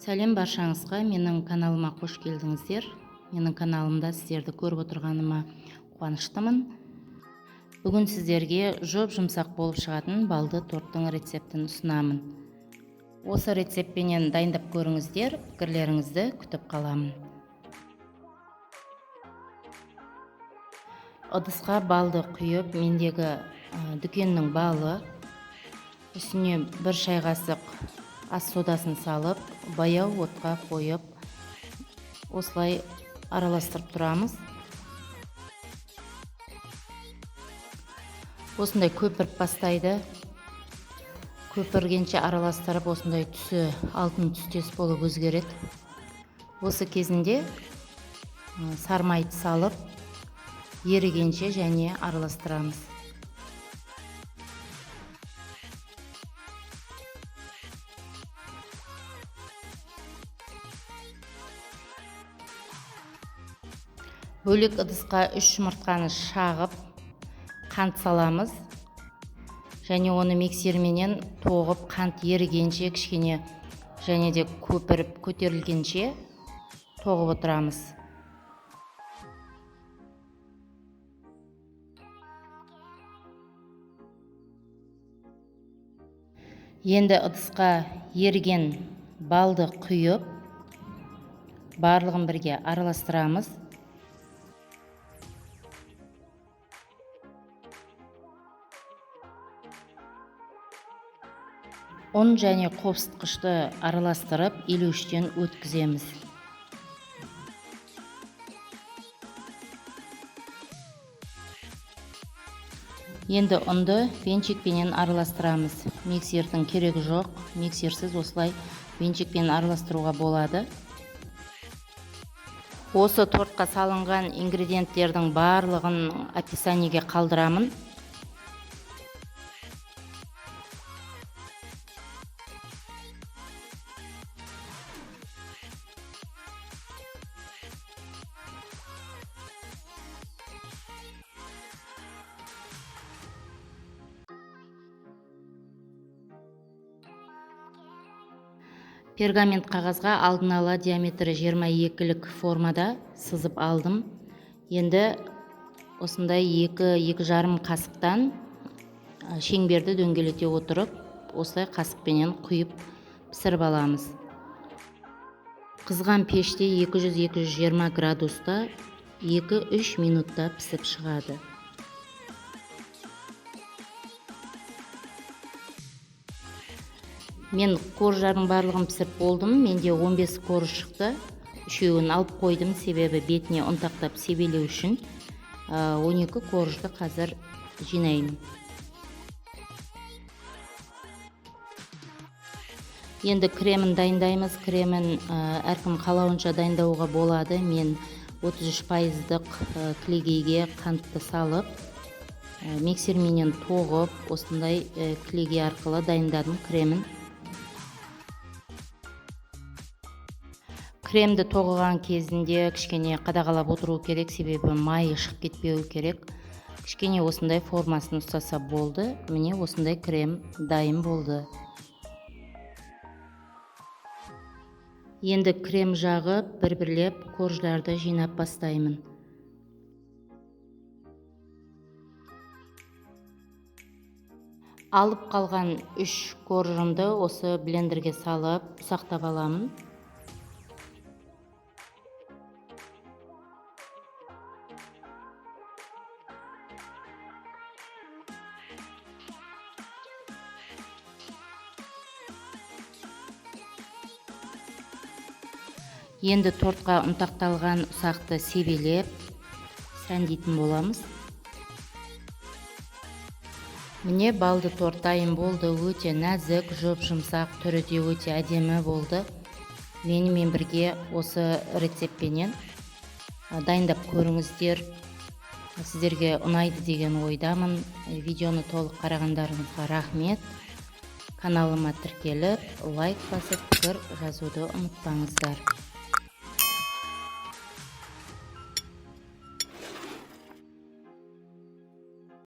Сәлем баршаңызға, менің каналыма қош келдіңіздер. Менің каналымда сіздерді көріп отырғаныма қуаныштымын. Бүгін сіздерге жұмсақ болып шығатын балды торттың рецептін ұсынамын. Осы рецептпенен дайындап көріңіздер, пікірлеріңізді күтіп қаламын. Ыдысқа балды құйып, мендегі дүкеннің балы, үстіне 1 шай қасық ас содасын салып, баяу отқа қойып, осылай араластырып тұрамыз. Осындай көпіріп бастайды. Көпіргенше араластырып, осындай түсі алтын түстес болып өзгереді. Осы кезінде сармайды салып, ерігенше және араластырамыз. Бөлек ыдысқа 3 жұмыртқаны шағып, қант саламыз. Және оны миксерменен тоғып, қант ерігенше, кішкене және де көпіріп көтерілгенше тоғып отырамыз. Енді ыдысқа ерген балды құйып, барлығын бірге араластырамыз. ұн және қопсытқышты араластырып, илеуіштен өткіземіз. Енді ұнды венчикпенен араластырамыз. Миксердің керегі жоқ, миксерсіз осылай венчикпен араластыруға болады. Осы тортқа салынған ингредиенттердің барлығын описаниеге қалдырамын. Пергамент қағазға алдын ала диаметрі 22-лік формада сызып алдым. Енді осындай 2-2,5 қасықтан шеңберді дөңгелете отырып, осылай қасықпенен құйып пісіріп аламыз. Қызған пеште 200-220 градуста 2-3 минутта пісіп шығады. Мен коржардың барлығын пісіріп болдым. Менде 15 корж шықты. Үшеуін алып қойдым, себебі бетіне ұнтақтап себелеу үшін. 12 коржды қазір жинаймын. Енді кремін дайындаймыз. Кремін әркім қалауынша дайындауға болады. Мен 33%-лық кілегейге қантты салып, миксерменен тоғып, осындай кілегей арқылы дайындадым кремін. Кремді тоғыған кезінде кішкене қадағалап отыру керек, себебі майы шығып кетпеу керек. Кішкене осындай формасын ұстаса болды. Міне осындай крем дайын болды. Енді крем жағып, бір-бірлеп корждарды жинап бастаймын. Алып қалған 3 коржымды осы блендерге салып, ұсақтап аламын. Енді тортқа ұнтақталған ұсақты себелеп, сәндейтін боламыз. Міне балды торт дайын болды. Өте нәзік, жұмсақ, түрі де өте әдемі болды. Менімен бірге осы рецептпенен дайындап көріңіздер. Сіздерге ұнайды деген ойдамын. Видеоны толық қарағандарыңызға рахмет. Каналыма тіркеліп, лайк басып, пікір жазуды ұмытпаңыздар.